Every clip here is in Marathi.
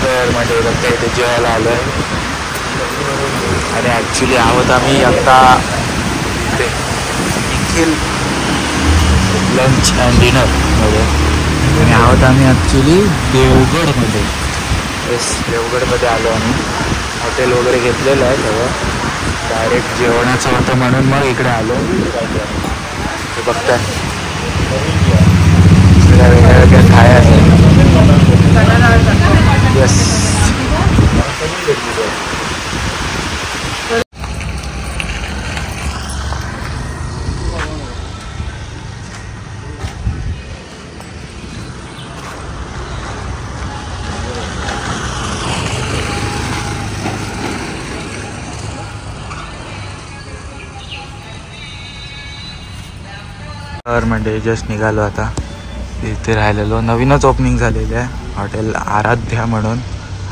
तर म्हणजे बघता इथे जेवायला आलो आहे. आणि ॲक्च्युली आहोत आम्ही आता इकडे निखिल लंच अँड डिनरमध्ये. आणि आहोत आम्ही ॲक्च्युली देवगडमध्ये. येस, देवगडमध्ये आलो आम्ही. हॉटेल वगैरे घेतलेलं आहे सगळं. डायरेक्ट जेवणाचं होतं म्हणून मग इकडे आलो. हे बघताय सगळ्या वेगळ्या वेगळ्या खाया आहेत. येस, तर म्हणजे जस्ट निघालो आता. इथे राहिलेलो. नवीनच ओपनिंग झालेलं आहे हॉटेल आराध्या म्हणून,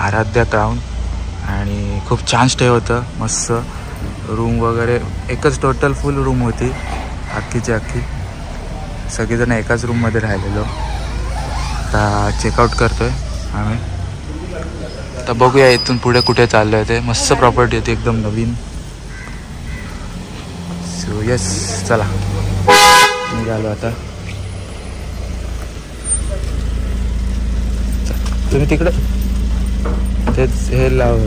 आराध्या क्राऊन. आणि खूप छान स्टे होतं, मस्त रूम वगैरे. एकच टोटल फुल रूम होती अख्खीची अख्खी. सगळेजण एकाच रूममध्ये राहिलेलो. आता चेकआउट करतो आहे आम्ही. आता बघूया इथून पुढे कुठे चाललो आहे ते. मस्त प्रॉपर्टी होती एकदम नवीन. सो येस, चला निघालो आता. तुम्ही तिकडे तेच हे लावलं.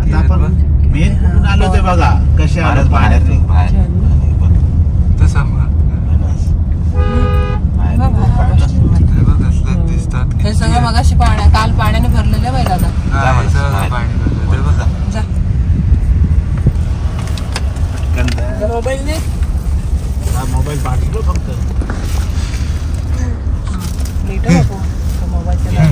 आता आपण मेन कुठून आलो ते बघा कसे आलं पाण्यात बाहेर. हे सगळं मगाशी काल पाण्याने भरलेलं आहे दादा. मोबाईल ने मोबाईल पाठवलो फक्त मोबाईलच्या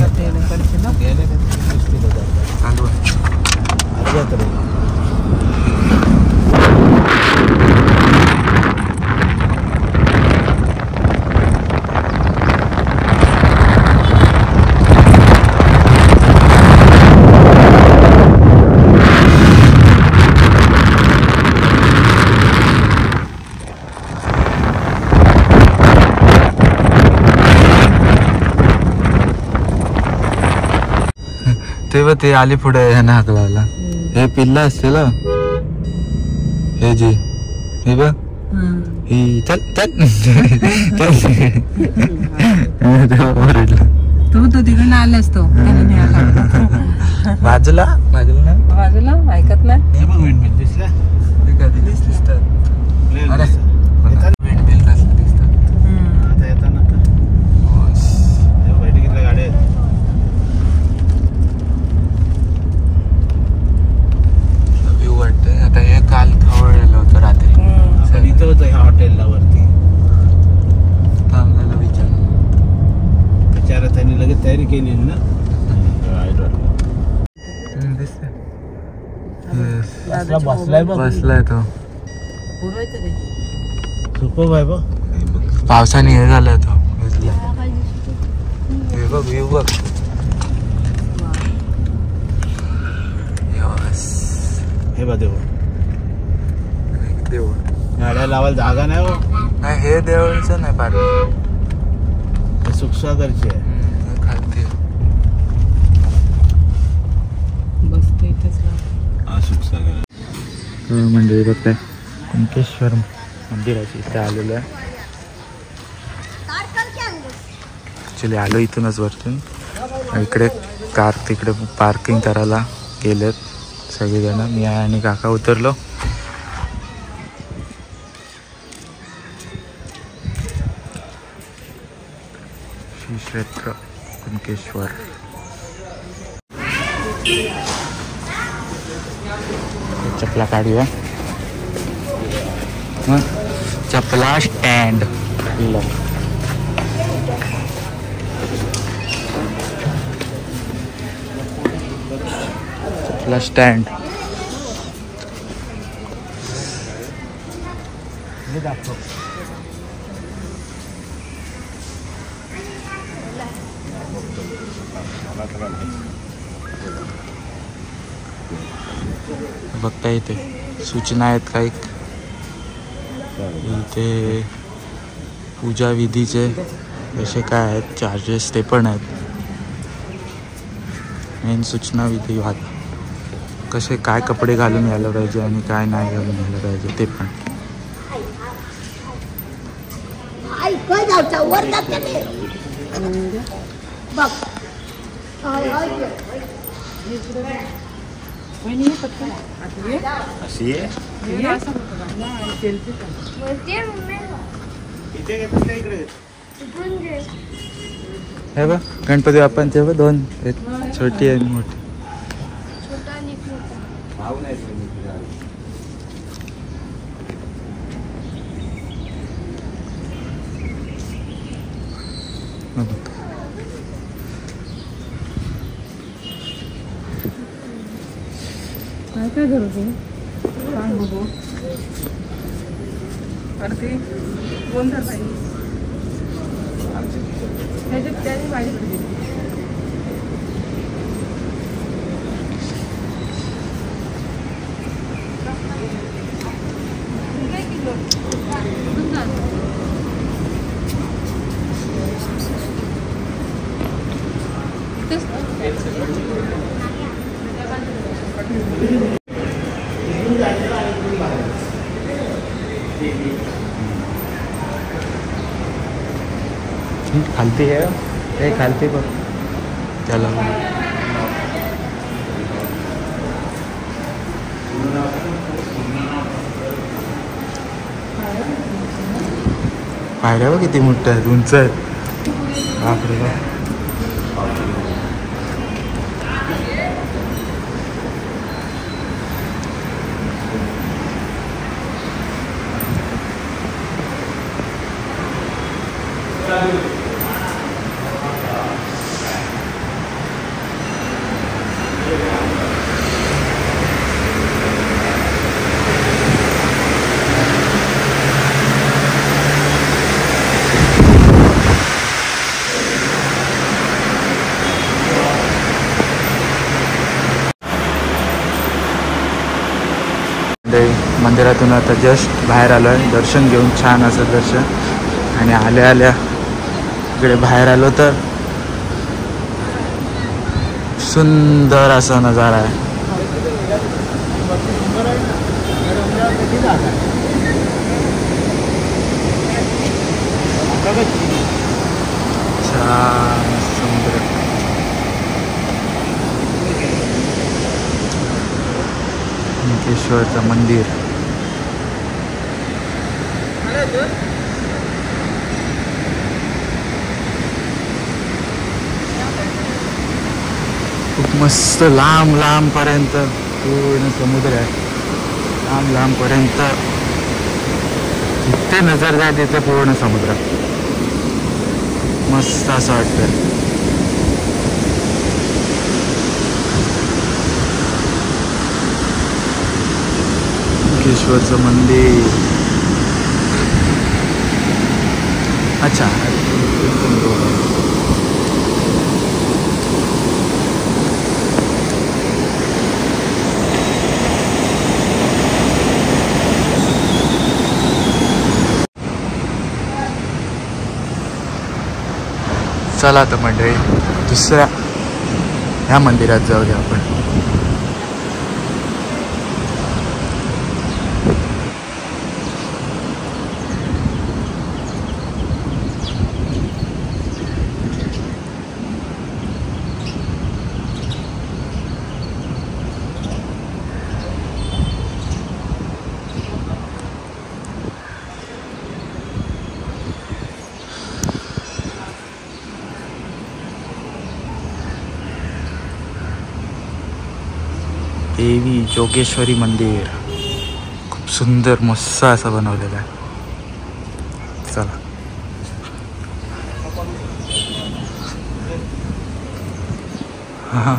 तेव्हा ते आली पुढे ह्यानं हाक लावला. हे पिल्ला असतील हे जी, हे बघ ही. चल चल तू तिकडनं आलास तो बाजूला बाजूला बाजूला ऐकत नाही. हे बघ विंडमिल दिसला. ते कधी दिसतात. अरे विंडमिल कसं दिसतात आता येताना बैठकीतल्या गाड्या आहेत. व्ह्यू वाटतंय. आता हे काल खवळलेलं होतं रात्री. इथं होतं ह्या हॉटेलला वरती. थांबलेलं विचार त्यांनी लगेच तयारी केली ना. बसलाय बसलाय तो. सुपर आहे बघ. पावसाने हे झालं तो. हे बघ व्ह्यू बघ. हे बघ देव देव गाड्या लावायला जागा नाही हो. नाही, हे देवळचं नाही पार. हे सुखसागरची आहे. खालती बसते इथेच सुखसागर म्हणजे बघताय कुणकेश्वर मंदिराची इथे आलेलं आहे. ॲक्च्युली आलो इथूनच वरतून. इकडे कार तिकडे पार्किंग करायला गेलेत सगळेजण. मी आणि काका उतरलो. श्री क्षेत्र कुणकेश्वर. चपला काढूया. चपला स्टँड. चपला स्टँड. बघता येते सूचना आहेत काही इथे. पूजा विधीचे कसे काय आहेत चार्जेस ते पण आहेत. मेन सूचना विधी कसे काय कपडे घालून यायला पाहिजे आणि काय नाही घालून यायला पाहिजे ते पण. हे बघ गणपती बाप्पांचे बघ 2 छोटी आणि मोठी. काय काय करू तू सांग बघू. अरे ते कोण तर पाहिजे त्याच्यात त्याने माझ्याकडे खालती है ते खालती बघ त्याला. पायऱ्या बघ किती मोठ्या आहेत उंच आहेत. बापरे बाप. मंदिरातून आता जस्ट बाहेर आलो आहे. दर्शन घेऊन छान असं दर्शन. आणि आल्या आल्या इकडे बाहेर आलो तर सुंदर असा नजारा आहे. छान समुद्र. मुकेश्वरचं मंदिर. खूप मस्त लांब लांब पर्यंत पूर्ण समुद्र आहे. लांब लांब पर्यंत जिथे नजर जाय तिथे पूर्ण समुद्र. मस्त असं वाटतं. मुकेश्वरचं मंदिर. अच्छा चला तर मंडळी दुसऱ्या ह्या मंदिरात जाऊया आपण. देवी जोगेश्वरी मंदिर. खूप सुंदर मस्त असं बनवलेलं आहे. चला हां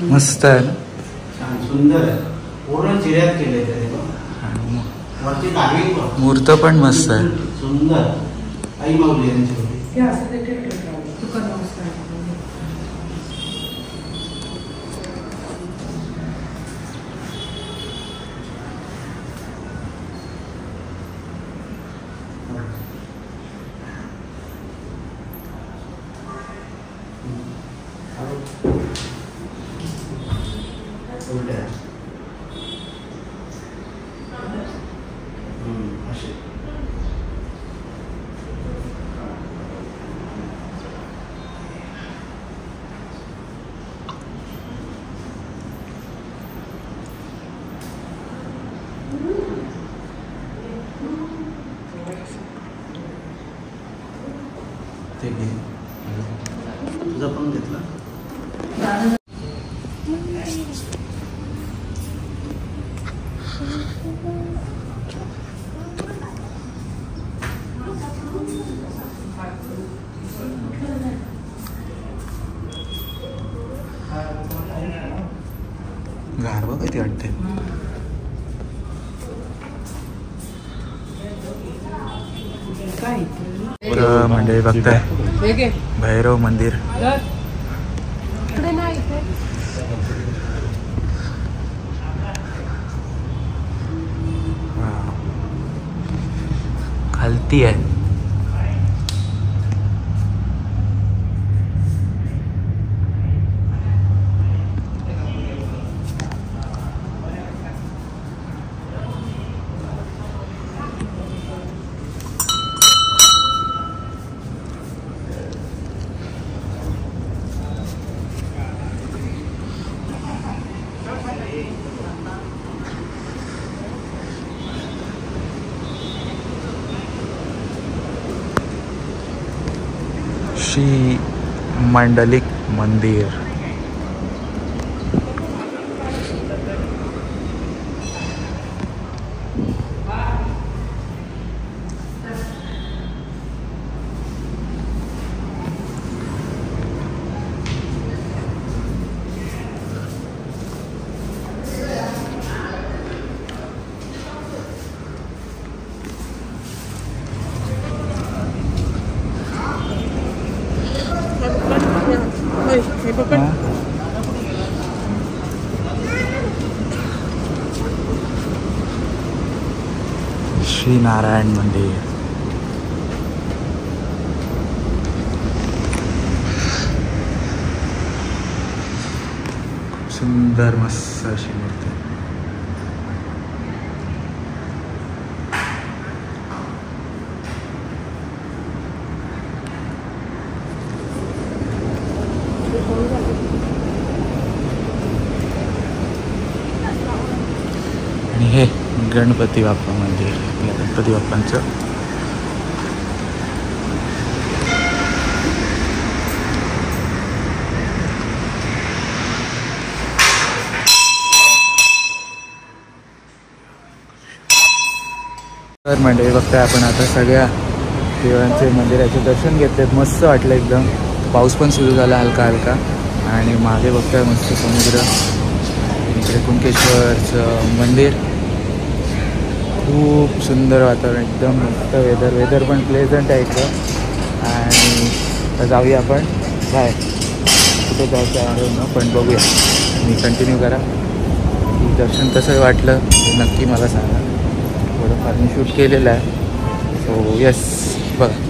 मस्त आहे ना. छान सुंदर आहे. पूर्ण चिऱ्यात केले ते वरती कार्विंग मूर्त पण मस्त आहे. सुंदर. आई माऊली यांची होती. तुझा पण घेतला. गारवा किती वाटते. मंडळी बघताय भैरव मंदिर. खालती आहे. श्री मंडलिक मंदिर. श्री नारायण मंदिर. सुंदर मस्त अशी मूर्ती. आणि हे गणपती बाप्पा मंदिर. गणपती बाप्पांचं तर मंडळी बघताय आपण आता सगळ्या देवांचे मंदिराचे दर्शन घेतलेत. मस्त वाटलं एकदम. पाऊस पण सुरू झाला हलका हलका. आणि मागे बघताय मस्त समुद्र. इकडे कुणकेश्वरचं मंदिर. खूप सुंदर वातावरण. एकदम मस्त वेदर पण प्लेझंट आहे इथं. आणि आता जाऊया आपण बाहेर. कुठे जायचं आहे ना पण बघूया. मी कंटिन्यू करा. दर्शन कसं वाटलं नक्की मला सांगा. थोडंफार मी शूट केलेलं आहे. सो येस बघा.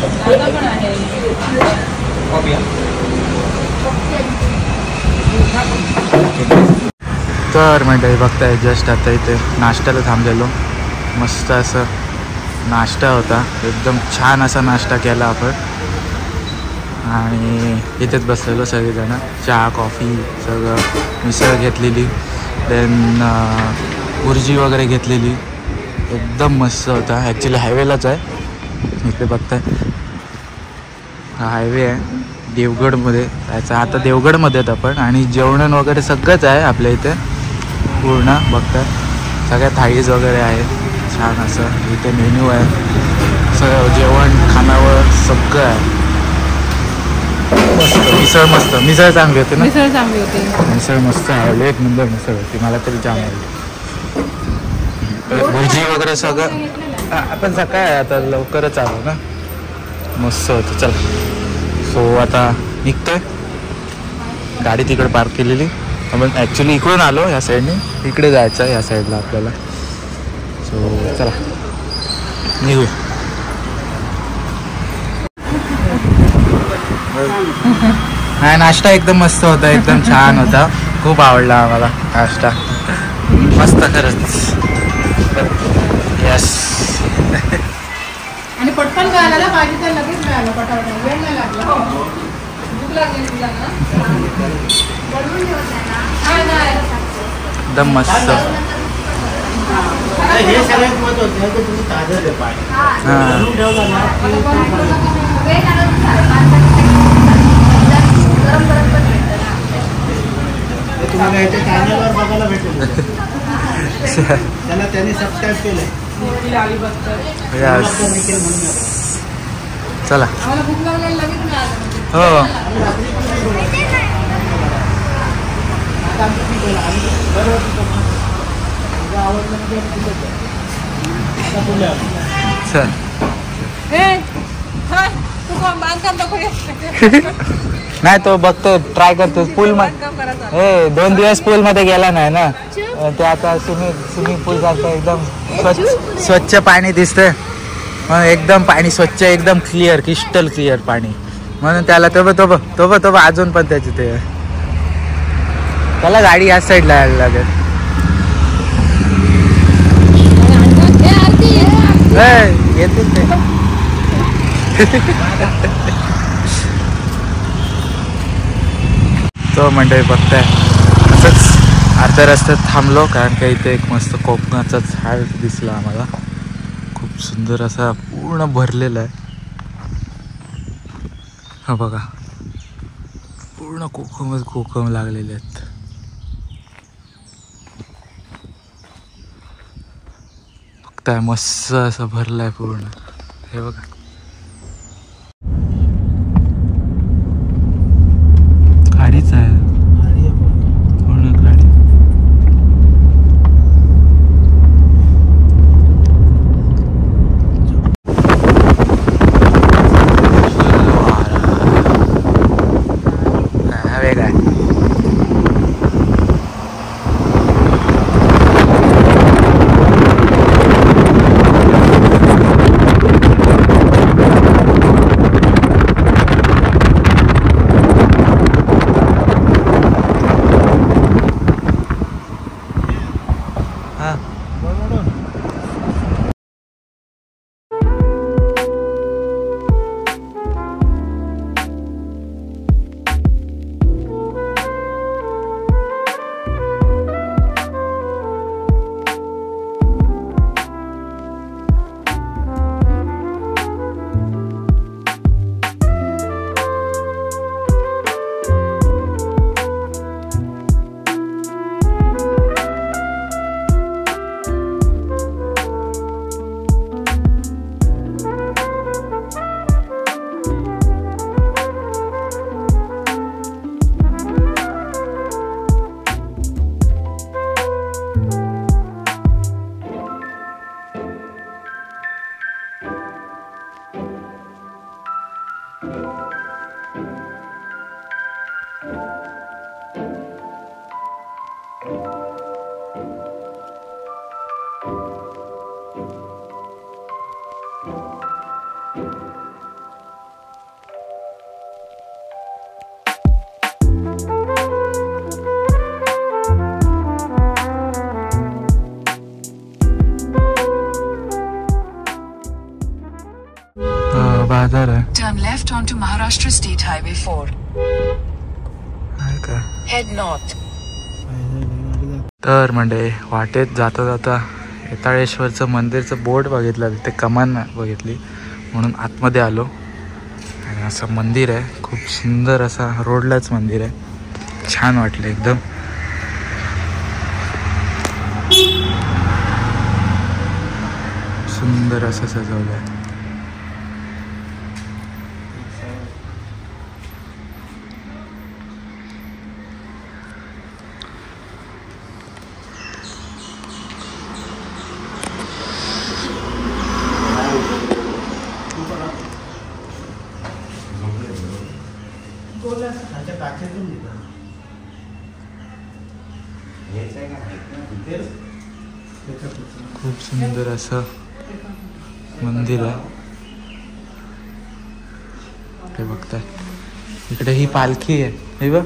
दादा पण आहे. तर मंडळी बघताय जस्ट आता इथे नाश्त्याला थांबलेलो. मस्त असं नाश्ता होता, एकदम छान असा नाश्ता केला आपण आणि इथेच बसलेलो सगळेजण. चहा कॉफी सगळं, मिसळ घेतलेली, देन भुर्जी वगैरे घेतलेली, एकदम मस्त होता. ॲक्च्युली हायवेलाच आहे इथे बघताय, हा हायवे आहे देवगडमध्ये जायचं. आता देवगडमध्ये आहेत आपण आणि जेवण वगैरे सगळंच आहे आपल्या इथे पूर्ण. बघताय सगळ्या थाळीज वगैरे आहे, छान असं इथे मेन्यू आहे, सगळं जेवण खानावळ सगळं आहे. मस्त मिसळ, मस्त मिसळ चांगली होती ना. मिसळ चांगली होती. मिसळ मस्त आवडली, एक नंबर मिसळ होती, मला तरी जाम आवडली. भुर्जी वगैरे सगळं आपण सकाळी आता लवकरच आलो ना, मस्त होतं. चला सो आता निघतोय, गाडी तिकडे पार्क केलेली. आपण ॲक्च्युली इकडून आलो ह्या साईडने, इकडे जायचं आहे ह्या साईडला आपल्याला. सो चला निघूया. नाही नाश्ता एकदम मस्त होता, एकदम छान होता, खूप आवडला आम्हाला नाश्ता, मस्त खरंच. यस. आणि पटकन मिळाला ना, पाहिजे तर लगेच मिळालं, पटापट वेळ नाही लागला. भूक लागली तुला ना, एकदम मस्त. हे सगळ्यात महत्वाचं आहे की तुम्ही ताजं दे पाणी. ठेवलं ना की तुम्हाला याच्या चॅनलवर बघायला भेटेल. त्याला त्यांनी सबस्क्राईब केलंय. चला आम्हाला भूक लागली लगेच मिळालं. हो चल. नाही तो बघतो, ट्राय करतो पूल मध्ये. हे 2 दिवस पूल मध्ये गेला नाही ना, ते आता स्विमिंग पूल सारखं एकदम स्वच्छ पाणी दिसतंय, एकदम पाणी स्वच्छ, एकदम क्लिअर, क्रिस्टल क्लिअर पाणी, म्हणून त्याला तो अजून पण त्याची ते त्याला गाडी या साईडला यायला लागेल. येतील ते. तो मंडळी बघताय असंच अर्ध्या रस्त्यात थांबलो, कारण का इथे एक मस्त कोकणाचा झाड दिसला आम्हाला, खूप सुंदर असा पूर्ण भरलेला आहे. हा बघा पूर्ण कोकम लागलेले आहेत. बघताय मस्त असं भरलाय पूर्ण, हे बघा. गाडीच आहे पूर्ण गाडी. वेगळा आहे. बाजार आहे. Turn left onto Maharashtra State Highway 4. आहे का? Head north. तर म्हणजे वाटेत जाता जाता येताळेश्वरचं मंदिरचं बोर्ड बघितलं, तिथे कमान बघितली म्हणून आतमध्ये आलो. आणि असं मंदिर आहे, खूप सुंदर असा रोडलाच मंदिर आहे, छान वाटलं एकदम. सुंदर असं सजवलं आहे. खूप सुंदर असं मंदिर आहे. हे बघताय इकडे ही पालखी आहे, हे बघ.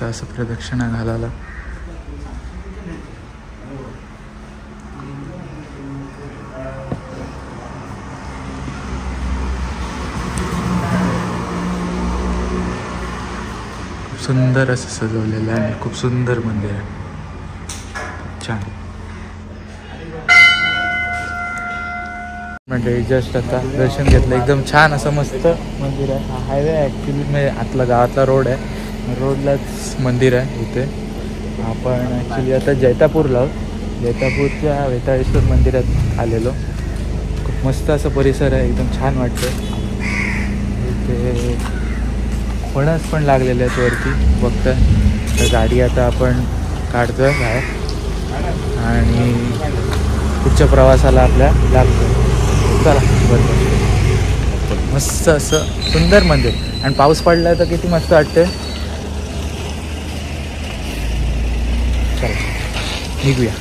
असं प्रदक्षिणा घालायला. खूप सुंदर असं सजवलेलं आहे आणि खूप सुंदर मंदिर आहे, छान. म्हणजे जस्ट आता दर्शन घेतलं, एकदम छान असं मस्त मंदिर आहे. हा हायवे आहे ॲक्च्युली, म्हणजे आतला गावातला रोड आहे, रोडलाच मंदिर आहे इथे. आपण ॲक्च्युली आता जैतापूरला आहोत. जैतापूरच्या वेताळेश्वर मंदिरात आलेलो. खूप मस्त असं परिसर आहे, एकदम छान वाटतं. इथे फणस पण लागलेले आहेत वरती बघताय. तर गाडी आता आपण काढतो आहे बाहेर आणि पुढच्या प्रवासाला आपल्या लागतो. चला बरोबर. मस्त असं सुंदर मंदिर आणि पाऊस पडला तर किती मस्त वाटते. चला निघूया.